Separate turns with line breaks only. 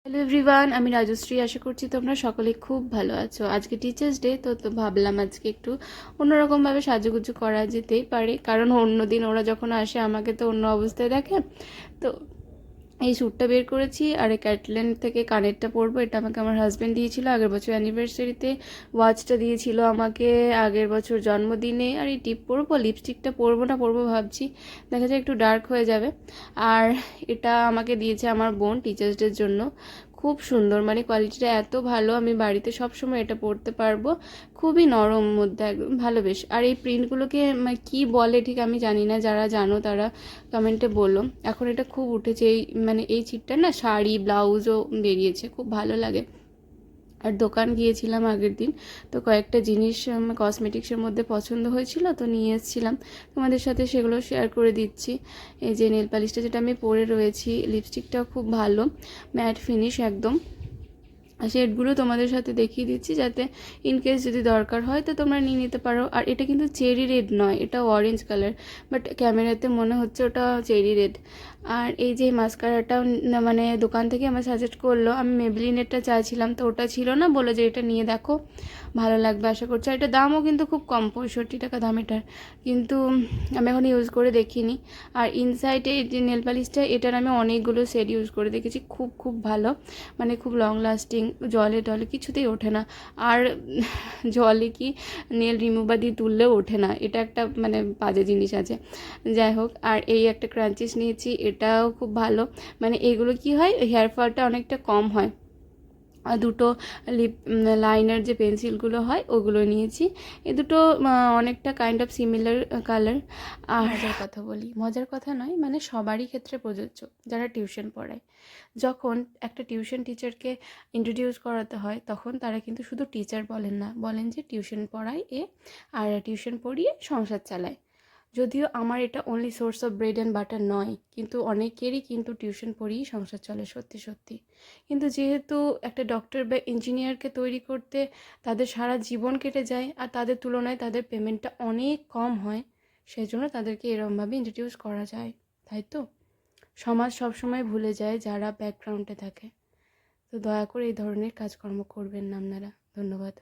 Hello everyone, আমি রাজশ্রী। আশা করছি তোমরা সকলে খুব ভালো আছো। আজকে টিচার্স ডে, তো ভাবলাম আজকে একটু অন্যরকমভাবে সাজুগুজু করা যেতেই পারে, কারণ অন্য দিন ওরা যখন আসে আমাকে তো অন্য অবস্থায় দেখে। তো এই স্যুটটা বের করেছি, আর এই ক্যাটল্যান্ড থেকে কানেরটা পরবো। এটা আমাকে আমার হাজব্যান্ড দিয়েছিল আগের বছর অ্যানিভার্সারিতে। ওয়াচটা দিয়েছিল আমাকে আগের বছর জন্মদিনে। আর এই টিপ পরবো, লিপস্টিকটা পরবো না পরবো ভাবছি, দেখা যায় একটু ডার্ক হয়ে যাবে। আর এটা আমাকে দিয়েছে আমার বোন টিচার্স ডের জন্য। খুব সুন্দর, মানে কোয়ালিটিটা এত ভালো, আমি বাড়িতে সব সময় এটা পরতে পারবো। খুবই নরম মধ্যে, একদম ভালো বেশ। আর এই প্রিন্টগুলোকে কি বলে ঠিক আমি জানি না, যারা জানো তারা কমেন্টে বলো। এখন এটা খুব উঠেছে, এই এই ছিটটা না শাড়ি ব্লাউজও বেরিয়েছে, খুব ভালো লাগে। আর দোকান গিয়েছিলাম আগের দিন, তো কয়েকটা জিনিস কসমেটিক্সের মধ্যে পছন্দ হয়েছিল, তো নিয়ে এসেছিলাম। তোমাদের সাথে সেগুলো শেয়ার করে দিচ্ছি। এই যে নেল পালিশটা যেটা আমি পরে রয়েছি, লিপস্টিকটাও খুব ভালো, ম্যাট ফিনিশ একদম। শেডগুলো তোমাদের সাথে দেখিয়ে দিচ্ছি, যাতে ইনকেস যদি দরকার হয় তো তোমরা নিয়ে নিতে পারো। আর এটা কিন্তু চেরি রেড নয়, এটা অরেঞ্জ কালার, বাট ক্যামেরাতে মনে হচ্ছে ওটা চেরি রেড। আর এই যে মাস্কারাটাও দোকান থেকে আমার সাজেস্ট করলো, আমি মেবলিনেরটা চাইছিলাম, তো ওটা ছিল না, বলে যে এটা নিয়ে দেখো ভালো লাগবে আশা করছি। আর এটা দামও কিন্তু খুব কম, 65 টাকা দাম এটার, কিন্তু আমি এখন ইউজ করে দেখিনি। আর ইনসাইডে যে নেল পালিশটা, এটার আমি অনেকগুলো সেট ইউজ করে দেখেছি, খুব খুব ভালো, খুব লং লাস্টিং, জলে টলে কিছুতেই ওঠে না। আর জলে কি নেল রিমুভার দিয়ে তুললেও ওঠে না, এটা একটা বাজে জিনিস আছে। যাই হোক, আর এই একটা ক্রাঞ্চিস নিয়েছি, এটাও খুব ভালো। এইগুলো কি হয়, হেয়ার ফলটা অনেকটা কম হয়। আর দুটো লিপ লাইনার যে পেন্সিলগুলো হয় ওগুলো নিয়েছি। এই দুটো অনেকটা কাইন্ড অফ সিমিলার কালার। আর মজার কথা বলি, মজার কথা নয়, সবারই ক্ষেত্রে প্রযোজ্য যারা টিউশন পড়ায়। যখন একটা টিউশন টিচারকে ইন্ট্রোডিউস করাতে হয়, তখন তারা কিন্তু শুধু টিচার বলেন না, বলেন যে টিউশন পড়ায় এ, আর টিউশন পড়িয়ে সংসার চালায়। যদিও আমার এটা only source of bread and butter নয়, কিন্তু অনেকেরই কিন্তু টিউশন পড়িয়েই সংসার চলে সত্যি সত্যি। কিন্তু যেহেতু একটা ডক্টর বা ইঞ্জিনিয়ারকে তৈরি করতে তাদের সারা জীবন কেটে যায়, আর তাদের তুলনায় তাদের পেমেন্টটা অনেক কম হয়, সেই জন্য তাদেরকে এরমভাবে ইন্ট্রোডিউস করা যায়, তাই তো? সমাজ সবসময় ভুলে যায় যারা ব্যাকগ্রাউন্ডে থাকে। তো দয়া করে এই ধরনের কাজকর্ম করবেন না আপনারা। ধন্যবাদ।